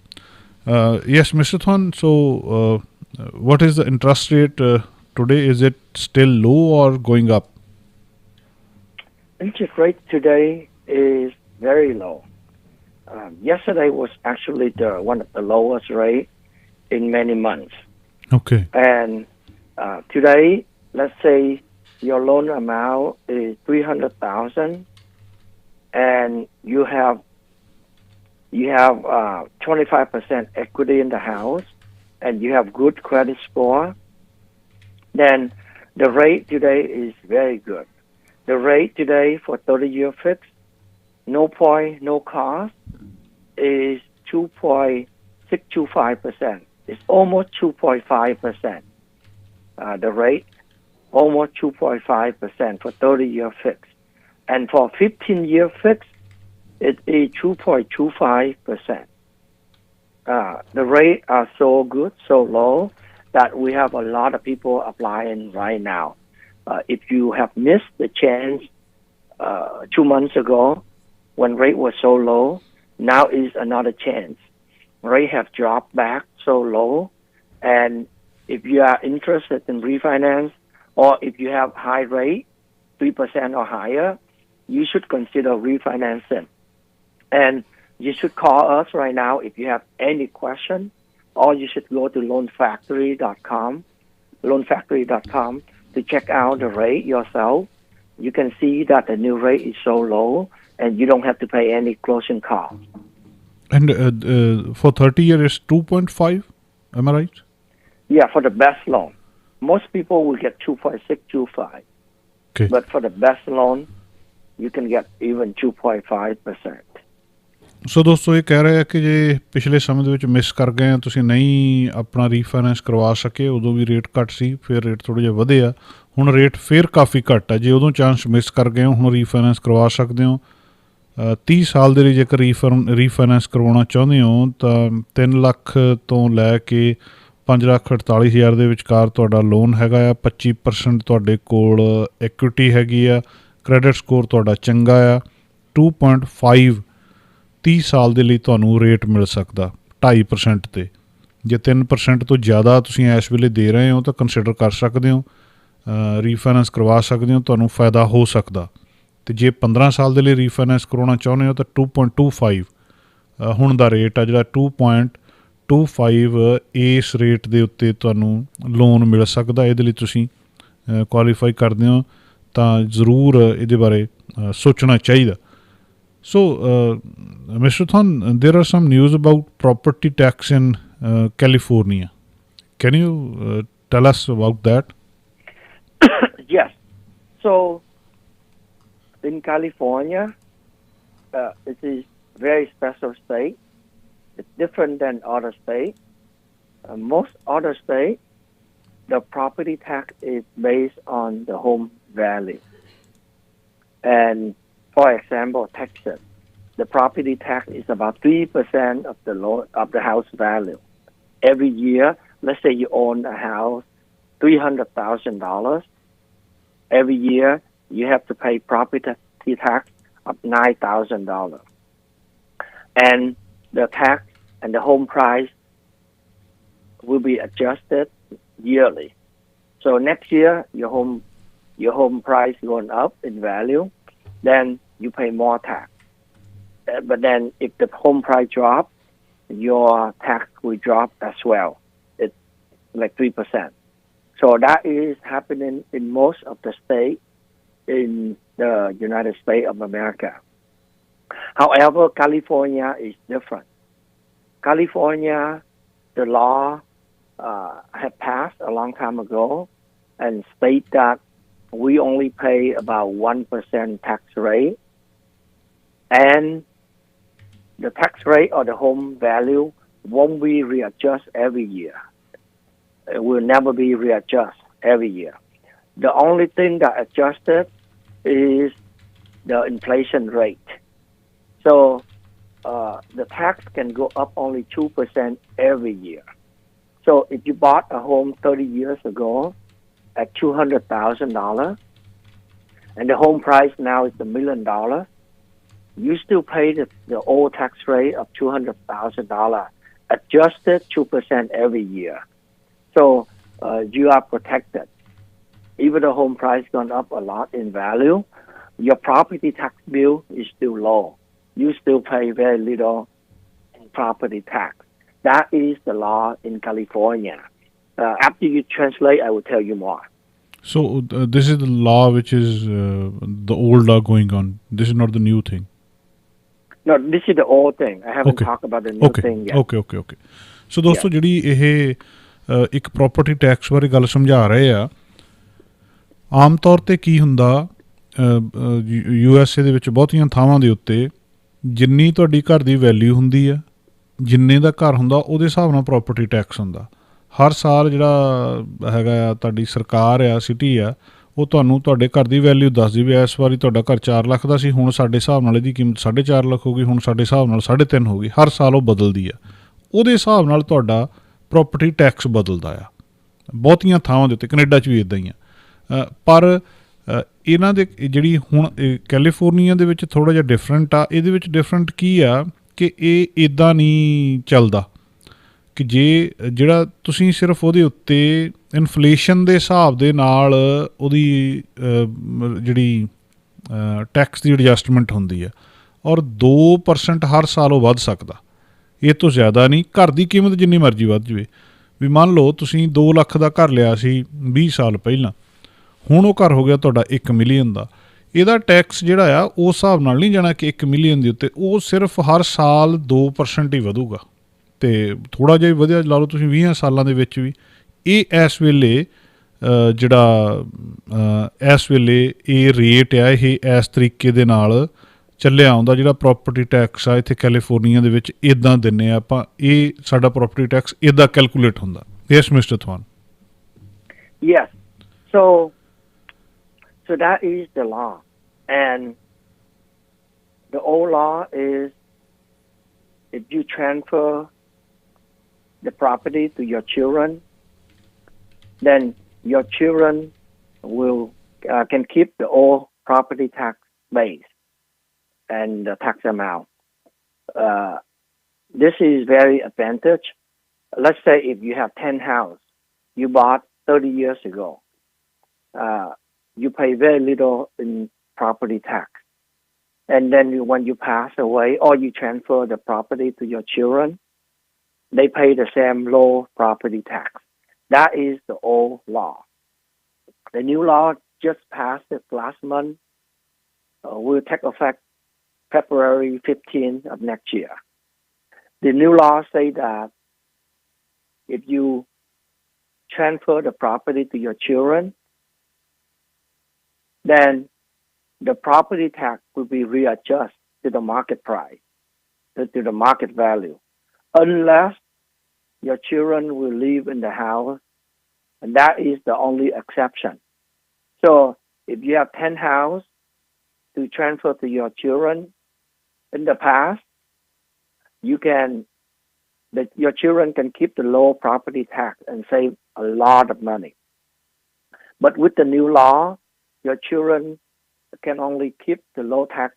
Yes, Mr. Thwan, so what is the interest rate today? Is it still low or going up? Interest rate today is very low. Yesterday was actually one of the lowest rate in many months. Okay. And today, let's say your loan amount is 300,000, and you have 25% equity in the house, and you have good credit score, then the rate today is very good. The rate today for 30-year fixed, no point, no cost, is 2.625%. It's almost 2.5%. The rate, almost 2.5% for 30-year fixed. And for 15-year fixed, it is 2.25%. The rates are so good, so low, that we have a lot of people applying right now. If you have missed the chance 2 months ago when rate was so low, now is another chance. Rate have dropped back so low, and if you are interested in refinance, or if you have high rate, 3% or higher, you should consider refinancing. And you should call us right now if you have any question, or you should go to loanfactory.com to check out the rate yourself. You can see that the new rate is so low, and you don't have to pay any closing costs. And for 30 years, it's 2.5, am I right? Yeah, for the best loan. Most people will get 2.625. Okay. But for the best loan, you can get even 2.5%. ਸੋ ਦੋਸਤੋ ਇਹ ਕਹਿ ਰਹੇ ਆ ਕਿ ਜੇ ਪਿਛਲੇ ਸਮੇਂ ਦੇ ਵਿੱਚ ਮਿਸ ਕਰ ਗਏ ਆ, ਤੁਸੀਂ ਨਹੀਂ ਆਪਣਾ ਰੀਫਾਈਨੈਂਸ ਕਰਵਾ ਸਕੇ, ਉਦੋਂ ਵੀ ਰੇਟ ਘੱਟ ਸੀ, ਫਿਰ ਰੇਟ ਥੋੜ੍ਹੇ ਜਿਹੇ ਵਧੇ ਆ, ਹੁਣ ਰੇਟ ਫਿਰ ਕਾਫੀ ਘੱਟ ਆ। ਜੇ ਉਦੋਂ ਚਾਂਸ ਮਿਸ ਕਰ ਗਏ ਹੋ, ਹੁਣ ਰੀਫਾਈਨੈਂਸ ਕਰਵਾ ਸਕਦੇ ਹੋ। 30 ਸਾਲ ਦੇ ਲਈ ਜੇਕਰ ਰੀਫਾਈਨੈਂਸ ਕਰਵਾਉਣਾ ਚਾਹੁੰਦੇ ਹੋ ਤਾਂ 3 ਲੱਖ ਤੋਂ ਲੈ ਕੇ 5,48,000 ਦੇ ਵਿਚਕਾਰ ਤੁਹਾਡਾ ਲੋਨ ਹੈਗਾ ਆ। 25% ਤੁਹਾਡੇ ਕੋਲ ਇਕੁਇਟੀ ਹੈਗੀ ਆ। ਕ੍ਰੈਡਿਟ ਸਕੋਰ ਤੁਹਾਡਾ ਚੰਗਾ ਆ। 2.5 30 ਸਾਲ ਦੇ ਲਈ ਤੁਹਾਨੂੰ ਰੇਟ ਮਿਲ ਸਕਦਾ 2.5% 'ਤੇ। ਜੇ 3% ਤੋਂ ਜ਼ਿਆਦਾ ਤੁਸੀਂ ਇਸ ਵੇਲੇ ਦੇ ਰਹੇ ਹੋ ਤਾਂ ਕੰਸੀਡਰ ਕਰ ਸਕਦੇ ਹੋ, ਰੀਫਾਈਨੈਂਸ ਕਰਵਾ ਸਕਦੇ ਹੋ, ਤੁਹਾਨੂੰ ਫਾਇਦਾ ਹੋ ਸਕਦਾ। ਤੇ ਜੇ 15 ਸਾਲ ਦੇ ਲਈ ਰੀਫਾਈਨੈਂਸ ਕਰਾਉਣਾ ਚਾਹੁੰਦੇ ਹੋ ਤਾਂ 2.25 ਹੁਣ ਦਾ ਰੇਟ ਆ ਜਿਹੜਾ 2.25 ਇਸ ਰੇਟ ਦੇ ਉੱਤੇ ਤੁਹਾਨੂੰ ਲੋਨ ਮਿਲ ਸਕਦਾ। ਇਹਦੇ ਲਈ ਤੁਸੀਂ ਕੁਆਲੀਫਾਈ ਕਰਦੇ ਹੋ ਤਾਂ ਜ਼ਰੂਰ ਇਹਦੇ ਬਾਰੇ ਸੋਚਣਾ ਚਾਹੀਦਾ। So, Mr. Thon, there are some news about property tax in California. Can you tell us about that? Yes. So, in California, it is very special state. It's different than other states. Most other states, the property tax is based on the home value. And for example, Texas, the property tax is about 3% of the house value. Every year, let's say you own a house, $300,000. Every year, you have to pay property tax of $9,000. And the tax and the home price will be adjusted yearly. So next year, your home price going up in value, then you pay more tax. But then if the home price drops, your tax will drop as well. It's like 3%. So that is happening in most of the states in the United States of America. However, California is different. California, the law had passed a long time ago and state that we only pay about 1% tax rate, and the tax rate or the home value won't be readjusted every year. It will never be readjusted every year. The only thing that adjusted is the inflation rate. So the tax can go up only 2% every year. So if you bought a home 30 years ago at $200,000, and the home price now is $1 million, you still pay the old tax rate of $200,000, adjusted 2% every year. So you are protected. Even the home price gone up a lot in value, your property tax bill is still low. You still pay very little in property tax. That is the law in California. After you translate, I will tell you more. So this is the law which is the old law going on. This is not the new thing. No, this is the old thing. I haven't talked about the new thing yet. Okay. So ਦੋਸਤੋ ਜਿਹੜੀ ਇਹ ਇੱਕ property tax ਬਾਰੇ ਗੱਲ ਸਮਝਾ ਰਹੇ ਆ, ਆਮ ਤੌਰ 'ਤੇ ਕੀ ਹੁੰਦਾ USA ਦੇ ਵਿੱਚ ਬਹੁਤੀਆਂ ਥਾਵਾਂ ਦੇ ਉੱਤੇ ਜਿੰਨੀ ਤੁਹਾਡੀ ਘਰ ਦੀ ਵੈਲਿਊ ਹੁੰਦੀ ਆ, ਜਿੰਨੇ ਦਾ ਘਰ ਹੁੰਦਾ ਉਹਦੇ ਹਿਸਾਬ ਨਾਲ ਪ੍ਰੋਪਰਟੀ ਟੈਕਸ ਹੁੰਦਾ। ਹਰ ਸਾਲ ਜਿਹੜਾ ਹੈਗਾ ਆ ਤੁਹਾਡੀ ਸਰਕਾਰ ਆ, ਸਿਟੀ ਆ, ਉਹ ਤੁਹਾਨੂੰ ਤੁਹਾਡੇ ਘਰ ਦੀ ਵੈਲਿਊ ਦੱਸਦੀ ਵੀ ਇਸ ਵਾਰੀ ਤੁਹਾਡਾ ਘਰ 4 ਲੱਖ ਦਾ ਸੀ, ਹੁਣ ਸਾਡੇ ਹਿਸਾਬ ਨਾਲ ਇਹਦੀ ਕੀਮਤ 4.5 ਲੱਖ ਹੋ ਗਈ, ਹੁਣ ਸਾਡੇ ਹਿਸਾਬ ਨਾਲ 3.5 ਹੋ ਗਈ। ਹਰ ਸਾਲ ਉਹ ਬਦਲਦੀ ਆ, ਉਹਦੇ ਹਿਸਾਬ ਨਾਲ ਤੁਹਾਡਾ ਪ੍ਰੋਪਰਟੀ ਟੈਕਸ ਬਦਲਦਾ ਆ। ਬਹੁਤੀਆਂ ਥਾਵਾਂ ਦੇ ਉੱਤੇ, ਕੈਨੇਡਾ 'ਚ ਵੀ ਇੱਦਾਂ ਹੀ ਆ। ਪਰ ਇਹਨਾਂ ਦੇ ਜਿਹੜੀ ਹੁਣ ਕੈਲੀਫੋਰਨੀਆ ਦੇ ਵਿੱਚ ਥੋੜ੍ਹਾ ਜਿਹਾ ਡਿਫਰੈਂਟ ਆ। ਇਹਦੇ ਵਿੱਚ ਡਿਫਰੈਂਟ ਕੀ ਆ ਕਿ ਇਹ ਇੱਦਾਂ ਨਹੀਂ ਚੱਲਦਾ ਕਿ ਜੇ ਜਿਹੜਾ ਤੁਸੀਂ ਸਿਰਫ ਉਹਦੇ ਉੱਤੇ ਇਨਫਲੇਸ਼ਨ ਦੇ ਹਿਸਾਬ ਦੇ ਨਾਲ ਉਹਦੀ ਜਿਹੜੀ ਟੈਕਸ ਦੀ ਐਡਜਸਟਮੈਂਟ ਹੁੰਦੀ ਆ, ਔਰ 2% ਹਰ ਸਾਲ ਉਹ ਵੱਧ ਸਕਦਾ, ਇਹ ਤੋਂ ਜ਼ਿਆਦਾ ਨਹੀਂ। ਘਰ ਦੀ ਕੀਮਤ ਜਿੰਨੀ ਮਰਜ਼ੀ ਵੱਧ ਜਾਵੇ, ਵੀ ਮੰਨ ਲਓ ਤੁਸੀਂ 2 ਲੱਖ ਦਾ ਘਰ ਲਿਆ ਸੀ 20 ਸਾਲ ਪਹਿਲਾਂ, ਹੁਣ ਉਹ ਘਰ ਹੋ ਗਿਆ ਤੁਹਾਡਾ 1 ਮਿਲੀਅਨ ਦਾ। ਇਹਦਾ ਟੈਕਸ ਜਿਹੜਾ ਆ ਉਸ ਹਿਸਾਬ ਨਾਲ ਨਹੀਂ ਜਾਣਾ ਕਿ 1 ਮਿਲੀਅਨ ਦੇ ਉੱਤੇ, ਉਹ ਸਿਰਫ ਹਰ ਸਾਲ 2% ਹੀ ਵਧੂਗਾ। ਅਤੇ ਥੋੜ੍ਹਾ ਜਿਹਾ ਵਧਿਆ ਲਾ ਲਓ ਤੁਸੀਂ 20 ਸਾਲਾਂ ਦੇ ਵਿੱਚ ਵੀ। ਇਹ ਇਸ ਵੇਲੇ ਜਿਹੜਾ ਇਸ ਵੇਲੇ ਇਹ ਰੇਟ ਆ, ਇਹ ਇਸ ਤਰੀਕੇ ਦੇ ਨਾਲ ਚੱਲਿਆ ਆਉਂਦਾ। ਜਿਹੜਾ ਪ੍ਰੋਪਰਟੀ ਟੈਕਸ ਆ ਇੱਥੇ ਕੈਲੀਫੋਰਨੀਆ ਦੇ ਵਿੱਚ ਇੱਦਾਂ ਦਿੰਦੇ ਆ ਆਪਾਂ, ਇਹ ਸਾਡਾ ਪ੍ਰੋਪਰਟੀ ਟੈਕਸ ਇੱਦਾਂ ਕੈਲਕੂਲੇਟ ਹੁੰਦਾ। Yes mister Thawan. Yes. So that is the law. And the old law is if you transfer the property to your children, then your children will can keep the old property tax base and the tax amount. This is very advantage. Let's say if you have 10 houses you bought 30 years ago, you pay very little in property tax. And then when you pass away or you transfer the property to your children, they pay the same low property tax. That is the old law. The new law just passed it last month. Will take effect February 15th of next year. The new law say that if you transfer the property to your children, then the property tax will be readjusted to the market price, to the market value, unless your children will live in the house, and that is the only exception. So if you have 10 houses to transfer to your children in the past, your children can keep the low property tax and save a lot of money. But with the new law, your children can only keep the low tax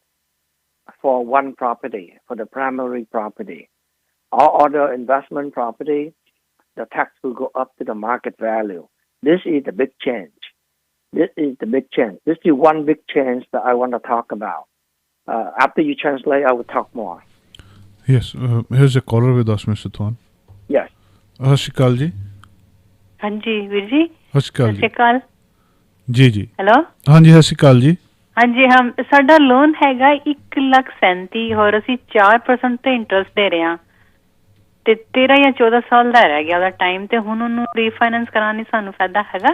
for one property, for the primary property. All other investment property, the tax will go up to the market value. This is the big change. This is the one big change that I want to talk about. After you translate, I will talk more. Yes, here's a caller with us, Mr. Thwan. Yes. ਸਤਿ ਸ਼੍ਰੀ ਅਕਾਲ ਜੀ। ਹਾਂਜੀ ਵੀਰ ਜੀ। ਸਤਿ ਸ਼੍ਰੀ ਅਕਾਲ ਸਤਿ ਸ਼੍ਰੀ ਅਕਾਲ ਜੀ। ਜੀ hello. ਹਾਂਜੀ ਸਤਿ ਸ਼੍ਰੀ ਅਕਾਲ ਜੀ। ਹਾਂਜੀ ਸਾਡਾ ਲੋਨ ਹੈਗਾ 1,37,000 ਔਰ ਅਸੀਂ 4% ਤੇ ਇੰਟਰਸਟ ਦੇ ਰਹੇ ਹਾਂ ਤੇ 13 ਜਾਂ 14 ਸਾਲ ਦਾ ਰਹਿ ਗਿਆ ਉਹਦਾ ਟਾਈਮ ਤੇ ਹੁਣ ਉਹਨੂੰ ਰੀਫਾਈਨੈਂਸ ਕਰਾਉਣ ਲਈ ਸਾਨੂੰ ਫਾਇਦਾ ਹੈਗਾ?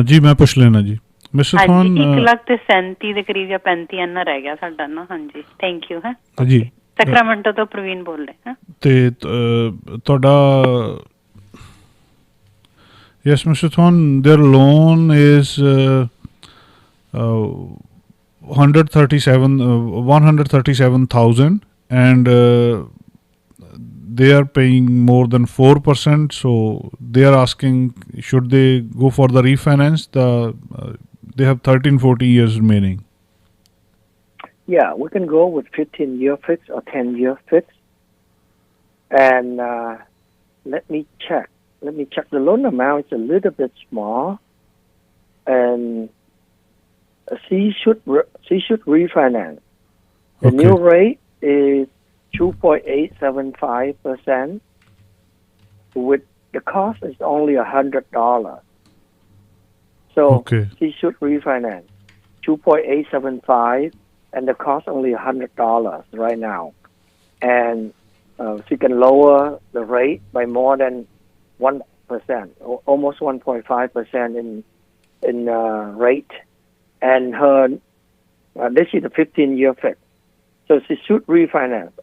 ਜੀ ਮੈਂ ਪੁੱਛ ਲੈਣਾ ਜੀ ਮਿਸਟਰ ਥੌਨ। 1,37,000 ਦੇ ਕਰੀਬ ਜਾਂ 35 ਇੰਨਾ ਰਹਿ ਗਿਆ ਸਾਡਾ ਨਾ। ਹਾਂਜੀ ਥੈਂਕ ਯੂ। ਹੈ ਜੀ ਸੈਕਰਾਮੈਂਟੋ ਤੋਂ ਪ੍ਰਵੀਨ ਬੋਲ ਰਹੇ ਹਾਂ। ਤੇ ਤੁਹਾਡਾ yes Mr. Thwan, their loan is 137,000 and they are paying more than 4%, so they are asking should they go for the refinance. They have 13-14 years remaining. Yeah, we can go with 15-year fix or 10-year fix. And let me check. The loan amount is a little bit small, and she should refinance. The new rate is 2.875%. With the cost is only $100. So she should refinance 2.875, and the cost only $100 right now, and she can lower the rate by more than 1%, almost 1.5% in rate, and her this is a 15-year fix, so she should refinance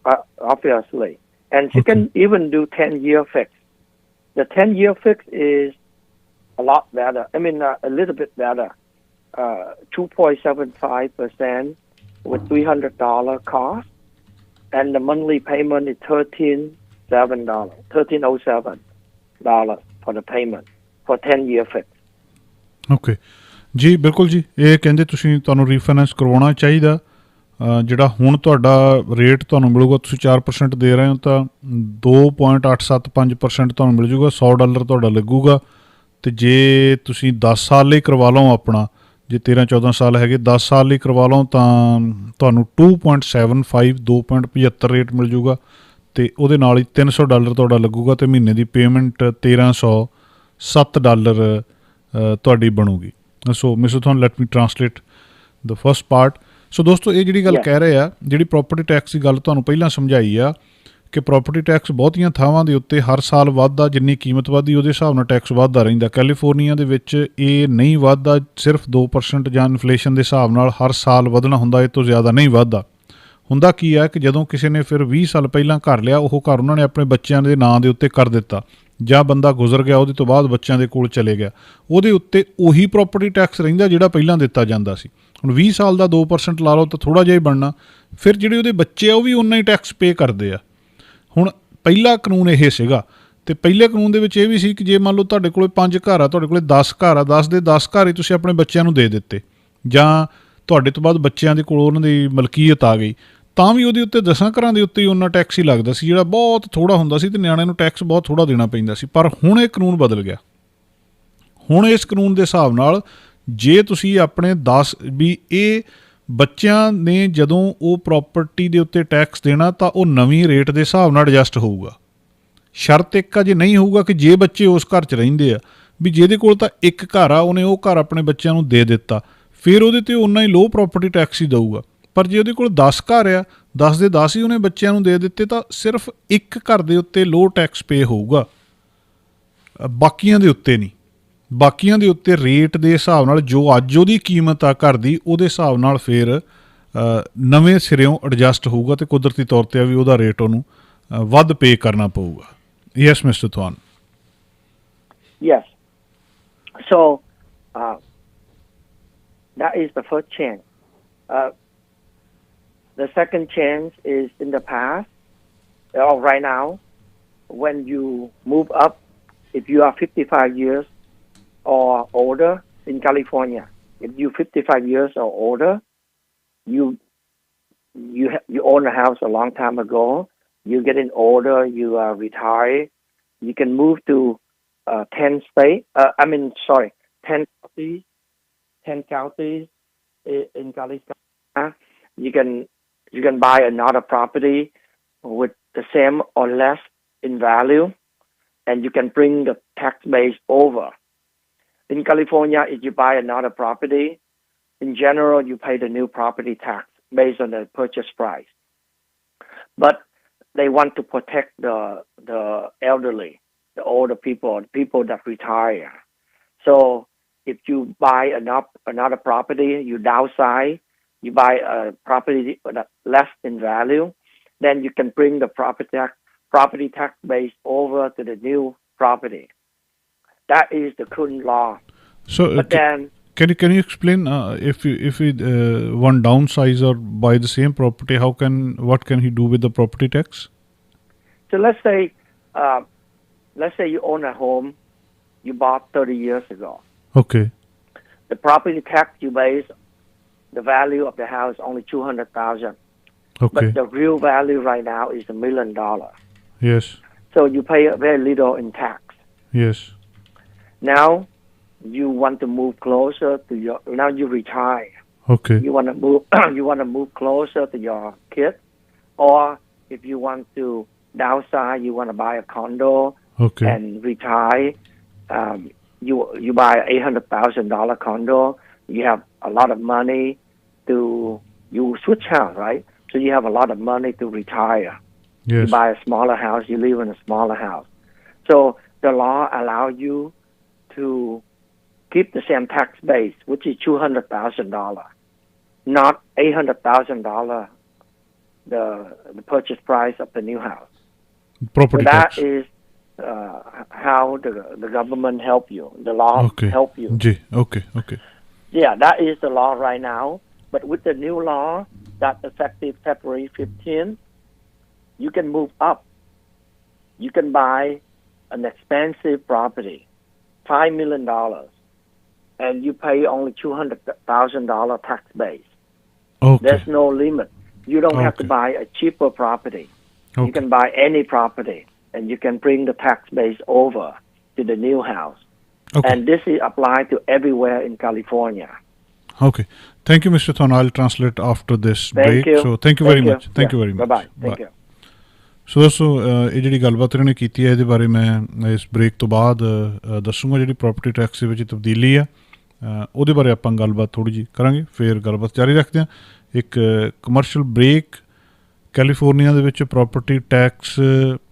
obviously, and she can even do 10-year fix. The 10-year fix is a lot better. I mean, a little bit better. 2.75% with $300 cost, and the monthly payment is $1,307 for the payment for 10-year fix. Okay ਜੀ ਬਿਲਕੁਲ ਜੀ। ਇਹ ਕਹਿੰਦੇ ਤੁਹਾਨੂੰ refinance ਕਰਵਾਉਣਾ ਚਾਹੀਦਾ। ਜਿਹੜਾ ਹੁਣ ਤੁਹਾਡਾ ਰੇਟ ਤੁਹਾਨੂੰ ਮਿਲੂਗਾ, ਤੁਸੀਂ 4% ਦੇ ਰਹੇ ਹੋ ਤਾਂ 2.875% ਤੁਹਾਨੂੰ ਮਿਲ ਜੂਗਾ। $100 ਤੁਹਾਡਾ ਲੱਗੂਗਾ। ਅਤੇ ਜੇ ਤੁਸੀਂ 10 ਸਾਲ ਲਈ ਕਰਵਾ ਲਓ ਆਪਣਾ, ਜੇ 13-14 ਸਾਲ ਹੈਗੇ 10 ਸਾਲ ਲਈ ਕਰਵਾ ਲਓ ਤਾਂ ਤੁਹਾਨੂੰ 2.75 2.75 ਰੇਟ ਮਿਲ ਜੂਗਾ। ਅਤੇ ਉਹਦੇ ਨਾਲ ਹੀ $300 ਤੁਹਾਡਾ ਲੱਗੂਗਾ ਅਤੇ ਮਹੀਨੇ ਦੀ ਪੇਮੈਂਟ $1,307 ਤੁਹਾਡੀ ਬਣੂਗੀ। ਸੋ mister ਥੌਨ let me translate the first part. ਸੋ ਦੋਸਤੋ ਇਹ ਜਿਹੜੀ ਗੱਲ ਕਹਿ ਰਹੇ ਆ, ਜਿਹੜੀ ਪ੍ਰੋਪਰਟੀ ਟੈਕਸ ਦੀ ਗੱਲ ਤੁਹਾਨੂੰ ਪਹਿਲਾਂ ਸਮਝਾਈ ਆ ਕਿ ਪ੍ਰੋਪਰਟੀ ਟੈਕਸ ਬਹੁਤੀਆਂ ਥਾਵਾਂ ਦੇ ਉੱਤੇ ਹਰ ਸਾਲ ਵੱਧਦਾ, ਜਿੰਨੀ ਕੀਮਤ ਵੱਧਦੀ ਉਹਦੇ ਹਿਸਾਬ ਨਾਲ ਟੈਕਸ ਵੱਧਦਾ ਰਹਿੰਦਾ। ਕੈਲੀਫੋਰਨੀਆ ਦੇ ਵਿੱਚ ਇਹ ਨਹੀਂ ਵੱਧਦਾ, ਸਿਰਫ 2% ਜਾਂ ਇਨਫਲੇਸ਼ਨ ਦੇ ਹਿਸਾਬ ਨਾਲ ਹਰ ਸਾਲ ਵਧਣਾ ਹੁੰਦਾ, ਇਹ ਤੋਂ ਜ਼ਿਆਦਾ ਨਹੀਂ ਵੱਧਦਾ। ਹੁੰਦਾ ਕੀ ਹੈ ਕਿ ਜਦੋਂ ਕਿਸੇ ਨੇ ਫਿਰ 20 ਸਾਲ ਪਹਿਲਾਂ ਘਰ ਲਿਆ, ਉਹ ਘਰ ਉਹਨਾਂ ਨੇ ਆਪਣੇ ਬੱਚਿਆਂ ਦੇ ਨਾਂ ਦੇ ਉੱਤੇ ਕਰ ਦਿੱਤਾ, ਜਾਂ ਬੰਦਾ ਗੁਜ਼ਰ ਗਿਆ ਉਹਦੇ ਤੋਂ ਬਾਅਦ ਬੱਚਿਆਂ ਦੇ ਕੋਲ ਚਲੇ ਗਿਆ, ਉਹਦੇ ਉੱਤੇ ਉਹੀ ਪ੍ਰੋਪਰਟੀ ਟੈਕਸ ਰਹਿੰਦਾ ਜਿਹੜਾ ਪਹਿਲਾਂ ਦਿੱਤਾ ਜਾਂਦਾ ਸੀ। ਹੁਣ 20 ਸਾਲ ਦਾ 2% ਲਾ ਲਓ ਤਾਂ ਥੋੜ੍ਹਾ ਜਿਹਾ ਹੀ ਬਣਨਾ, ਫਿਰ ਜਿਹੜੇ ਉਹਦੇ ਬੱਚੇ ਆ ਉਹ ਵੀ ਉਨਾ ਹੀ ਟੈਕਸ ਪੇ ਕਰਦੇ ਆ। ਹੁਣ ਪਹਿਲਾ ਕਾਨੂੰਨ ਇਹ ਸੀਗਾ, ਅਤੇ ਪਹਿਲੇ ਕਾਨੂੰਨ ਦੇ ਵਿੱਚ ਇਹ ਵੀ ਸੀ ਕਿ ਜੇ ਮੰਨ ਲਓ ਤੁਹਾਡੇ ਕੋਲ 5 ਘਰ ਆ, ਤੁਹਾਡੇ ਕੋਲ 10 ਘਰ ਆ, 10 ਦੇ 10 ਘਰ ਹੀ ਤੁਸੀਂ ਆਪਣੇ ਬੱਚਿਆਂ ਨੂੰ ਦੇ ਦਿੱਤੇ, ਜਾਂ ਤੁਹਾਡੇ ਤੋਂ ਬਾਅਦ ਬੱਚਿਆਂ ਦੇ ਕੋਲ ਉਹਨਾਂ ਦੀ ਮਲਕੀਅਤ ਆ ਗਈ, ਤਾਂ ਵੀ ਉਹਦੇ ਉੱਤੇ 10 ਘਰਾਂ ਦੇ ਉੱਤੇ ਹੀ ਉਹਨਾਂ ਟੈਕਸ ਹੀ ਲੱਗਦਾ ਸੀ, ਜਿਹੜਾ ਬਹੁਤ ਥੋੜ੍ਹਾ ਹੁੰਦਾ ਸੀ ਅਤੇ ਨਿਆਣਿਆਂ ਨੂੰ ਟੈਕਸ ਬਹੁਤ ਥੋੜ੍ਹਾ ਦੇਣਾ ਪੈਂਦਾ ਸੀ। ਪਰ ਹੁਣ ਇਹ ਕਾਨੂੰਨ ਬਦਲ ਗਿਆ। ਹੁਣ ਇਸ ਕਾਨੂੰਨ ਦੇ ਹਿਸਾਬ ਨਾਲ ਜੇ ਤੁਸੀਂ ਆਪਣੇ 10 ਵੀ ਇਹ ਬੱਚਿਆਂ ਨੇ ਜਦੋਂ ਉਹ ਪ੍ਰੋਪਰਟੀ ਦੇ ਉੱਤੇ ਟੈਕਸ ਦੇਣਾ ਤਾਂ ਉਹ ਨਵੀਂ ਰੇਟ ਦੇ ਹਿਸਾਬ ਨਾਲ ਐਡਜਸਟ ਹੋਊਗਾ। ਸ਼ਰਤ ਇੱਕ ਅਜੇ ਨਹੀਂ ਹੋਊਗਾ ਕਿ ਜੇ ਬੱਚੇ ਉਸ ਘਰ 'ਚ ਰਹਿੰਦੇ ਆ ਵੀ ਜਿਹਦੇ ਕੋਲ ਤਾਂ ਇੱਕ ਘਰ ਆ ਉਹਨੇ ਉਹ ਘਰ ਆਪਣੇ ਬੱਚਿਆਂ ਨੂੰ ਦੇ ਦਿੱਤਾ, ਫਿਰ ਉਹਦੇ 'ਤੇ ਉਨਾ ਹੀ ਲੋਅ ਪ੍ਰੋਪਰਟੀ ਟੈਕਸ ਹੀ ਦਊਗਾ। ਪਰ ਜੇ ਉਹਦੇ ਕੋਲ 10 ਘਰ ਆ, 10 ਦੇ 10 ਹੀ ਉਹਨੇ ਬੱਚਿਆਂ ਨੂੰ ਦੇ ਦਿੱਤੇ ਤਾਂ ਸਿਰਫ ਇੱਕ ਘਰ ਦੇ ਉੱਤੇ ਲੋਅ ਟੈਕਸ ਪੇ ਹੋਊਗਾ, ਬਾਕੀਆਂ ਦੇ ਉੱਤੇ ਨਹੀਂ। ਬਾਕੀਆਂ ਦੇ ਉੱਤੇ ਰੇਟ ਦੇ ਹਿਸਾਬ ਨਾਲ ਜੋ ਅੱਜ ਉਹਦੀ ਕੀਮਤ ਆ ਘਰ ਦੀ, ਉਹਦੇ ਹਿਸਾਬ ਨਾਲ ਫਿਰ ਨਵੇਂ ਸਿਰਿਓਂ ਐਡਜਸਟ ਹੋਊਗਾ ਅਤੇ ਕੁਦਰਤੀ ਤੌਰ 'ਤੇ ਆ ਵੀ ਉਹਦਾ ਰੇਟ ਉਹਨੂੰ ਵੱਧ ਪੇ ਕਰਨਾ ਪਊਗਾ। Yes mister Thawan. Yes. So that is the first change. The second change is in the past, or right now, when you move up, if you are 55 years or older in California, if you're 55 years or older, you own a house a long time ago, you're getting older, you are retired, you can move to 10 counties in California. You can buy another property with the same or less in value, and you can bring the tax base over. In California, if you buy another property, in general, you pay the new property tax based on the purchase price. But they want to protect the elderly, the older people, the people that retire. So if you buy another property, you downsize, you buy a property that's less in value, then you can bring the property tax base over to the new property. That is the current law. So but then can you explain if one downsize or buy the same property, what can he do with the property tax? So let's say you own a home you bought 30 years ago. Okay. The property tax you base, the value of the house only $200,000. Okay. But the real value right now is $1 million. Yes. So you pay very little in tax. Yes. Now you want to move closer to now you retire. Okay. You want to move closer to your kids, or if you want to downsize, you want to buy a condo. Okay. And retire. You buy an $800,000 condo. You have a lot of money you switch house, right? So you have a lot of money to retire. Yes. You buy a smaller house, you live in a smaller house. So the law allows you to keep the same tax base, which is $200,000, not $800,000, the purchase price of the new house. Property so tax. That is how the government help you. The law help you. Okay. Yeah, that is the law right now. But with the new law that's effective February 15th, you can move up. You can buy an expensive property, $5 million, and you pay only $200,000 tax base. Okay. There's no limit. You don't have to buy a cheaper property. Okay. You can buy any property, and you can bring the tax base over to the new house. Okay. And this is applied to everywhere in California. Okay. Thank you, Mr. Thon. I'll translate after this Thank break. you. So thank you very much. Thank you very much. Bye-bye. Thank you. ਸੋ ਦੋਸਤੋ ਇਹ ਜਿਹੜੀ ਗੱਲਬਾਤ ਇਹਨਾਂ ਨੇ ਕੀਤੀ ਹੈ ਇਹਦੇ ਬਾਰੇ ਮੈਂ ਇਸ ਬ੍ਰੇਕ ਤੋਂ ਬਾਅਦ ਦੱਸੂਗਾ। ਜਿਹੜੀ ਪ੍ਰੋਪਰਟੀ ਟੈਕਸ ਦੇ ਵਿੱਚ ਤਬਦੀਲੀ ਆ ਉਹਦੇ ਬਾਰੇ ਆਪਾਂ ਗੱਲਬਾਤ ਥੋੜ੍ਹੀ ਜਿਹੀ ਕਰਾਂਗੇ, ਫਿਰ ਗੱਲਬਾਤ ਜਾਰੀ ਰੱਖਦੇ ਹਾਂ। ਇੱਕ ਕਮਰਸ਼ੀਅਲ ਬ੍ਰੇਕ। ਕੈਲੀਫੋਰਨੀਆ ਦੇ ਵਿੱਚ ਪ੍ਰੋਪਰਟੀ ਟੈਕਸ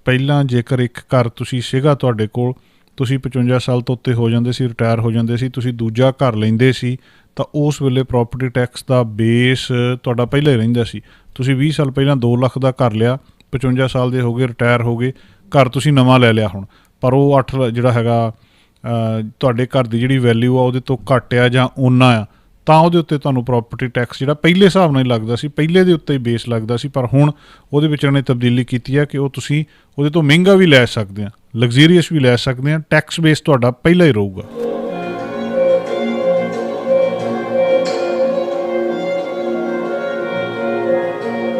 ਪਹਿਲਾਂ ਜੇਕਰ ਇੱਕ ਘਰ ਤੁਸੀਂ ਸੀਗਾ ਤੁਹਾਡੇ ਕੋਲ, ਤੁਸੀਂ 55 ਸਾਲ ਤੋਂ ਉੱਤੇ ਹੋ ਜਾਂਦੇ ਸੀ, ਰਿਟਾਇਰ ਹੋ ਜਾਂਦੇ ਸੀ, ਤੁਸੀਂ ਦੂਜਾ ਘਰ ਲੈਂਦੇ ਸੀ ਤਾਂ ਉਸ ਵੇਲੇ ਪ੍ਰੋਪਰਟੀ ਟੈਕਸ ਦਾ ਬੇਸ ਤੁਹਾਡਾ ਪਹਿਲਾਂ ਹੀ ਰਹਿੰਦਾ ਸੀ। ਤੁਸੀਂ 20 ਸਾਲ ਪਹਿਲਾਂ 2 ਲੱਖ ਦਾ ਘਰ ਲਿਆ, 55 ਸਾਲ ਦੇ ਹੋ ਗਏ, ਰਿਟਾਇਰ ਹੋ ਗਏ, ਘਰ ਤੁਸੀਂ ਨਵਾਂ ਲੈ ਲਿਆ ਹੁਣ, ਪਰ ਉਹ 8 ਜਿਹੜਾ ਹੈਗਾ ਤੁਹਾਡੇ ਘਰ ਦੀ ਜਿਹੜੀ ਵੈਲਿਊ ਆ ਉਹਦੇ ਤੋਂ ਘੱਟ ਆ ਜਾਂ ਓਨਾ ਆ, ਤਾਂ ਉਹਦੇ ਉੱਤੇ ਤੁਹਾਨੂੰ ਪ੍ਰੋਪਰਟੀ ਟੈਕਸ ਜਿਹੜਾ ਪਹਿਲੇ ਹਿਸਾਬ ਨਾਲ ਹੀ ਲੱਗਦਾ ਸੀ, ਪਹਿਲੇ ਦੇ ਉੱਤੇ ਹੀ ਬੇਸ ਲੱਗਦਾ ਸੀ, ਪਰ ਹੁਣ ਉਹਦੇ ਵਿੱਚ ਇਹਨਾਂ ਨੇ ਤਬਦੀਲੀ ਕੀਤੀ ਹੈ ਕਿ ਉਹ ਤੁਸੀਂ ਉਹਦੇ ਤੋਂ ਮਹਿੰਗਾ ਵੀ ਲੈ ਸਕਦੇ ਆ, ਲਗਜ਼ਰੀਅਸ ਵੀ ਲੈ ਸਕਦੇ ਆ, ਟੈਕਸ ਬੇਸ ਤੁਹਾਡਾ ਪਹਿਲਾਂ ਹੀ ਰਹੂਗਾ।